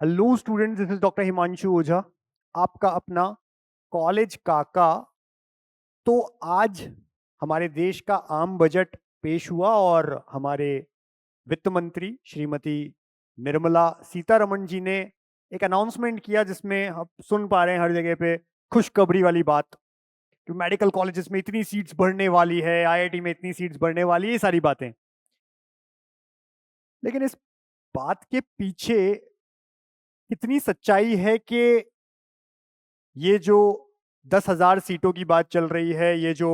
Hello students, this is doctor Himanshu Ojha, आपका अपना college काका। तो आज हमारे देश का आम बजट पेश हुआ और हमारे वित्त मंत्री श्रीमती निर्मला सीतारमण जी ने एक अनाउंसमेंट किया जिसमें आप सुन पा रहे हैं हर जगह पे खुशखबरी वाली बात कि मेडिकल कॉलेजेस में इतनी सीट्स बढ़ने वाली है, आईआईटी में इतनी सीट्स बढ़ने वाली है, ये सारी बातें। लेकिन इस बात के पीछे कितनी सच्चाई है कि ये जो 10,000 सीटों की बात चल रही है, ये जो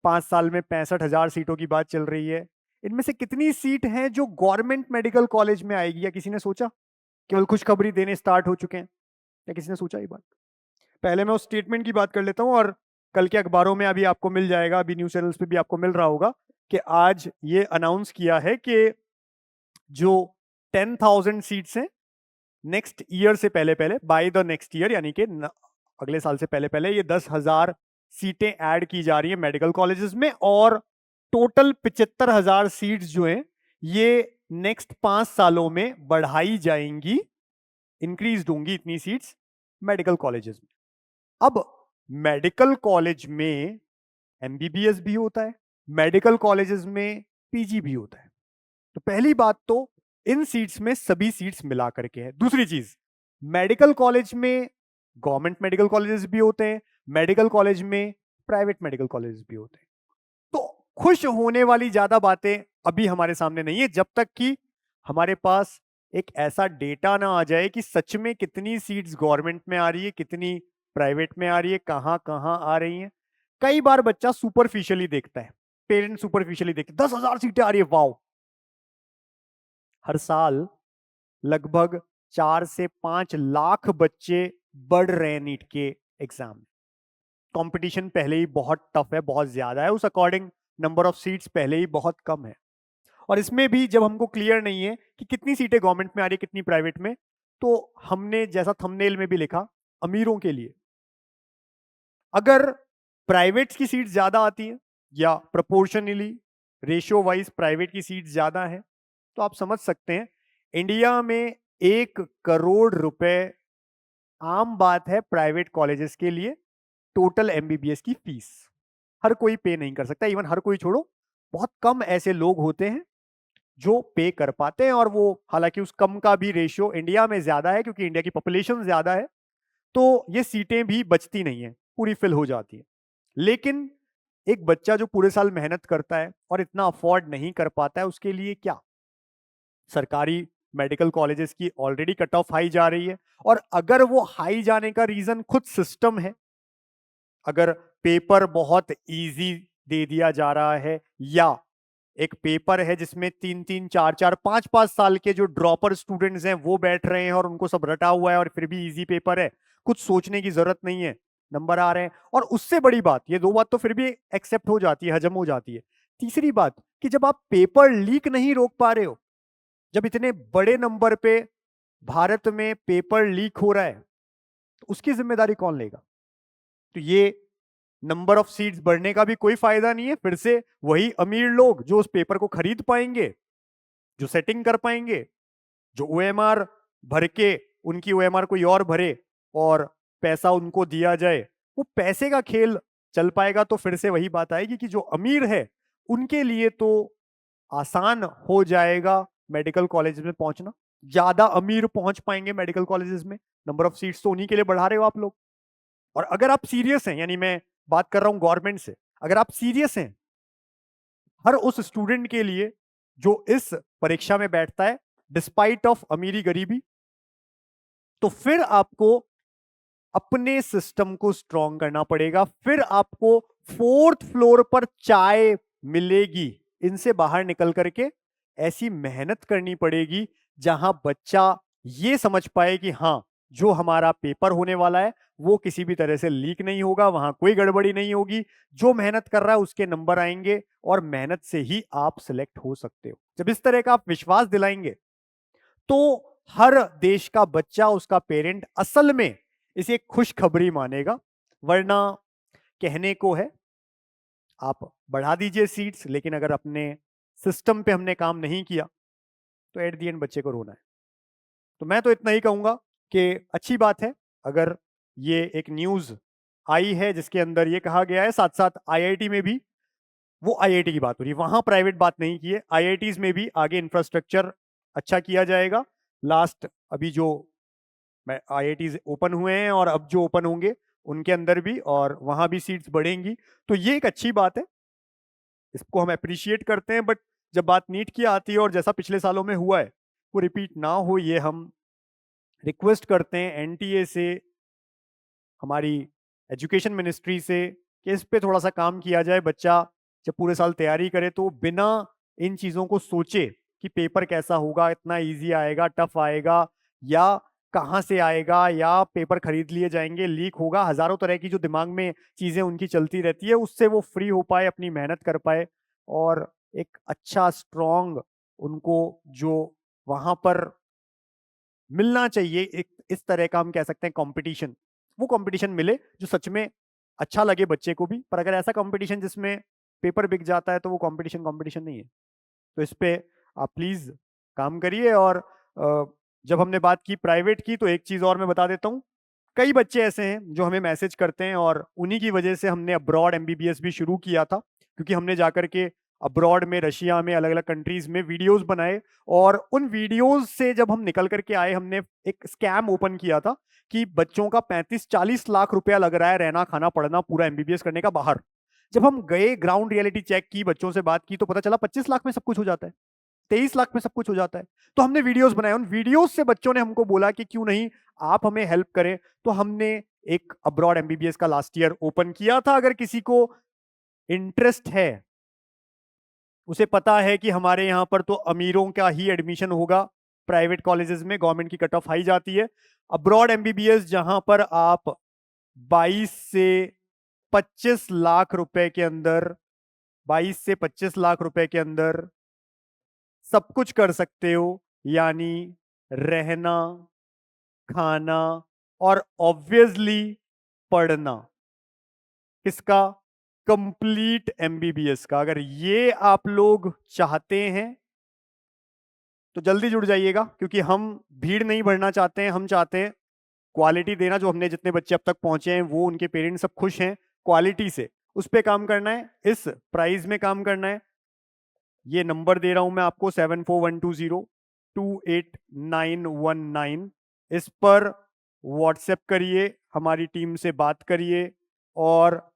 5 साल में 65,000 सीटों की बात चल रही है, इनमें से कितनी सीट हैं जो गवर्नमेंट मेडिकल कॉलेज में आएगी? या किसी ने सोचा? केवल खुशखबरी देने स्टार्ट हो चुके हैं, या किसी ने सोचा ये बात? पहले मैं उस स्टेटमेंट की बात कर लेता हूं, और कल के अखबारों में अभी आपको मिल जाएगा, अभी न्यूज चैनल्स पे भी आपको मिल रहा होगा कि आज ये अनाउंस किया है कि जो 10,000 सीट्स हैं नेक्स्ट ईयर से पहले पहले, बाय द नेक्स्ट ईयर, यानी कि अगले साल से पहले पहले ये 10,000 सीटें ऐड की जा रही है मेडिकल कॉलेजेस में, और टोटल 75,000 सीट्स जो हैं ये नेक्स्ट 5 सालों में बढ़ाई जाएंगी, इंक्रीज होंगी इतनी सीट्स मेडिकल कॉलेजेस में। अब मेडिकल कॉलेज में एमबीबीएस भी होता है, मेडिकल कॉलेजेस में पीजी भी होता है। तो पहली बात तो इन सीट्स में सभी सीट्स मिला करके है। दूसरी चीज, मेडिकल कॉलेज में गवर्नमेंट मेडिकल कॉलेजेस भी होते हैं, मेडिकल कॉलेज में प्राइवेट मेडिकल कॉलेजेस भी होते हैं। तो खुश होने वाली ज्यादा बातें अभी हमारे सामने नहीं है, जब तक कि हमारे पास एक ऐसा डेटा ना आ जाए कि सच में कितनी सीट्स गवर्नमेंट में आ रही है, कितनी प्राइवेट में आ रही है, कहां कहां आ रही है। कई बार बच्चा सुपरफिशियली देखता है, पेरेंट सुपरफिशियली देखते, 10,000 सीटें आ रही है, वाओ। हर साल लगभग 4 से 5 लाख बच्चे बढ़ रहे हैं नीट के एग्जाम में। कंपटीशन पहले ही बहुत टफ है, बहुत ज्यादा है, उस अकॉर्डिंग नंबर ऑफ सीट्स पहले ही बहुत कम है। और इसमें भी जब हमको क्लियर नहीं है कि कितनी सीटें गवर्नमेंट में आ रही है, कितनी प्राइवेट में, तो हमने जैसा थंबनेल में भी लिखा, अमीरों के लिए अगर प्राइवेट की सीट ज्यादा आती है या प्रोपोर्शनली रेशियो वाइज प्राइवेट की सीट ज्यादा है, तो आप समझ सकते हैं इंडिया में 1 करोड़ रुपए आम बात है प्राइवेट कॉलेजेस के लिए। टोटल एमबीबीएस की फीस हर कोई पे नहीं कर सकता, इवन हर कोई छोड़ो, बहुत कम ऐसे लोग होते हैं जो पे कर पाते हैं। और वो हालांकि उस कम का भी रेशियो इंडिया में ज्यादा है, क्योंकि इंडिया की पॉपुलेशन ज्यादा है, तो ये सीटें भी बचती नहीं है, पूरी फिल हो जाती है। लेकिन एक बच्चा जो पूरे साल मेहनत करता है और इतना अफोर्ड नहीं कर पाता है, उसके लिए क्या? सरकारी मेडिकल कॉलेजेस की ऑलरेडी कट ऑफ हाई जा रही है, और अगर वो हाई जाने का रीजन खुद सिस्टम है, अगर पेपर बहुत इजी दे दिया जा रहा है, या एक पेपर है जिसमें 3 3 4 4 5 5 साल के जो ड्रॉपर स्टूडेंट्स हैं वो बैठ रहे हैं और उनको सब रटा हुआ है, और फिर भी इजी पेपर है, कुछ सोचने की जरूरत नहीं है, नंबर आ रहे हैं। और उससे बड़ी बात, ये दो बात तो फिर भी एक्सेप्ट हो जाती है, हजम हो जाती है। तीसरी बात कि जब आप पेपर लीक नहीं रोक पा रहे हो, जब इतने बड़े नंबर पे भारत में पेपर लीक हो रहा है, तो उसकी जिम्मेदारी कौन लेगा? तो ये नंबर ऑफ सीट्स बढ़ने का भी कोई फायदा नहीं है। फिर से वही अमीर लोग जो उस पेपर को खरीद पाएंगे, जो सेटिंग कर पाएंगे, जो ओएमआर भर के, उनकी ओएमआर कोई और भरे और पैसा उनको दिया जाए, वो पैसे का खेल चल पाएगा। तो फिर से वही बात आएगी कि जो अमीर है उनके लिए तो आसान हो जाएगा मेडिकल कॉलेज में पहुंचना, ज्यादा अमीर पहुंच पाएंगे मेडिकल कॉलेजेस में, नंबर ऑफ सीट्स तो उन्हीं के लिए बढ़ा रहे हो आप लोग। और अगर आप सीरियस हैं, यानी मैं बात कर रहा हूं गवर्नमेंट से, अगर आप सीरियस हैं हर उस स्टूडेंट के लिए जो इस परीक्षा में बैठता है डिस्पाइट ऑफ अमीरी गरीबी, तो फिर आपको अपने सिस्टम को स्ट्रॉन्ग करना पड़ेगा। फिर आपको 4th फ्लोर पर चाय मिलेगी, इनसे बाहर निकल करके ऐसी मेहनत करनी पड़ेगी जहां बच्चा ये समझ पाए कि हाँ, जो हमारा पेपर होने वाला है वो किसी भी तरह से लीक नहीं होगा, वहां कोई गड़बड़ी नहीं होगी, जो मेहनत कर रहा है उसके नंबर आएंगे, और मेहनत से ही आप सिलेक्ट हो सकते हो। जब इस तरह का आप विश्वास दिलाएंगे, तो हर देश का बच्चा, उसका पेरेंट असल में इसे खुशखबरी मानेगा। वरना कहने को है आप बढ़ा दीजिए सीट्स, लेकिन अगर अपने सिस्टम पे हमने काम नहीं किया तो एट दी एंड बच्चे को रोना है। तो मैं तो इतना ही कहूंगा कि अच्छी बात है अगर ये एक न्यूज़ आई है जिसके अंदर ये कहा गया है, साथ-साथ आईआईटी में भी, वो आईआईटी की बात हो रही है, वहाँ प्राइवेट बात नहीं की है। आईआईटीज़ में भी आगे इंफ्रास्ट्रक्चर अच्छा किया जाएगा। लास्ट अभी जो आईआईटीज़ ओपन हुए हैं और अब जो ओपन होंगे उनके अंदर भी, और वहाँ भी सीट्स बढ़ेंगी, तो ये एक अच्छी बात है। इसको हम एप्रिशिएट करते हैं, बट जब बात नीट की आती है और जैसा पिछले सालों में हुआ है वो रिपीट ना हो, ये हम रिक्वेस्ट करते हैं एनटीए से, हमारी एजुकेशन मिनिस्ट्री से, कि इस पे थोड़ा सा काम किया जाए। बच्चा जब पूरे साल तैयारी करे तो बिना इन चीज़ों को सोचे कि पेपर कैसा होगा, इतना इजी आएगा, टफ आएगा, या कहाँ से आएगा, या पेपर खरीद लिए जाएंगे, लीक होगा, हजारों तरह की जो दिमाग में चीज़ें उनकी चलती रहती है, उससे वो फ्री हो पाए, अपनी मेहनत कर पाए, और एक अच्छा स्ट्रॉन्ग उनको जो वहाँ पर मिलना चाहिए, एक इस तरह का हम कह सकते हैं कंपटीशन, वो कंपटीशन मिले जो सच में अच्छा लगे बच्चे को भी। पर अगर ऐसा कंपटीशन जिसमें पेपर बिक जाता है तो वो कंपटीशन कंपटीशन नहीं है। तो इस पे आप प्लीज काम करिए। और जब हमने बात की प्राइवेट की, तो एक चीज और मैं बता देता हूँ, कई बच्चे ऐसे हैं जो हमें मैसेज करते हैं, और उन्हीं की वजह से हमने अब्रॉड एमबीबीएस भी शुरू किया था, क्योंकि हमने जाकर के अब्रॉड में, रशिया में, अलग अलग कंट्रीज में वीडियोस बनाए, और उन वीडियोस से जब हम निकल करके आए, हमने एक स्कैम ओपन किया था कि बच्चों का 35-40 लाख रुपया लग रहा है रहना खाना पढ़ना पूरा एमबीबीएस करने का बाहर। जब हम गए, ग्राउंड रियलिटी चेक की, बच्चों से बात की, तो पता चला 25 लाख में सब कुछ हो जाता है, 23 लाख में सब कुछ हो जाता है। तो हमने वीडियोस बनाए, उन वीडियोस से बच्चों ने हमको बोला कि क्यों नहीं आप हमें हेल्प करें। तो हमने एक अब्रॉड एमबीबीएस का लास्ट ईयर ओपन किया था। अगर किसी को इंटरेस्ट है, उसे पता है कि हमारे यहाँ पर तो अमीरों का ही एडमिशन होगा, प्राइवेट कॉलेजेस में गवर्नमेंट की कट ऑफ हाई जाती है। अब्रॉड एमबीबीएस जहां पर आप 22 से 25 लाख रुपए के अंदर, 22 से 25 लाख रुपए के अंदर सब कुछ कर सकते हो, यानी रहना, खाना, और ऑब्वियसली पढ़ना। किसका? कंप्लीट एमबीबीएस का। अगर ये आप लोग चाहते हैं तो जल्दी जुड़ जाइएगा, क्योंकि हम भीड़ नहीं भरना चाहते हैं, हम चाहते हैं क्वालिटी देना। जो हमने जितने बच्चे अब तक पहुंचे हैं वो उनके पेरेंट्स सब खुश हैं क्वालिटी से, उस पर काम करना है, इस प्राइस में काम करना है। ये नंबर दे रहा हूं मैं आपको, 7412028919। इस पर व्हाट्सएप करिए, हमारी टीम से बात करिए, और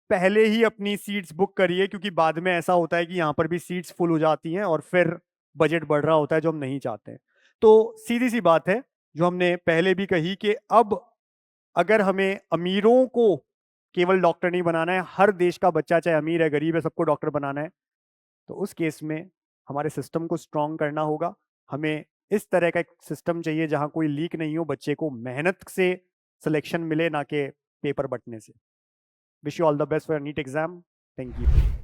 पहले ही अपनी सीट्स बुक करिए, क्योंकि बाद में ऐसा होता है कि यहाँ पर भी सीट्स फुल हो जाती हैं और फिर बजट बढ़ रहा होता है, जो हम नहीं चाहते हैं। तो सीधी सी बात है जो हमने पहले भी कही, कि अब अगर हमें अमीरों को केवल डॉक्टर नहीं बनाना है, हर देश का बच्चा चाहे अमीर है गरीब है सबको डॉक्टर बनाना है, तो उस केस में हमारे सिस्टम को स्ट्रॉन्ग करना होगा। हमें इस तरह का एक सिस्टम चाहिए जहां कोई लीक नहीं हो, बच्चे को मेहनत से सिलेक्शन मिले, ना कि पेपर बटने से। Wish you all the best for NEET exam. Thank you.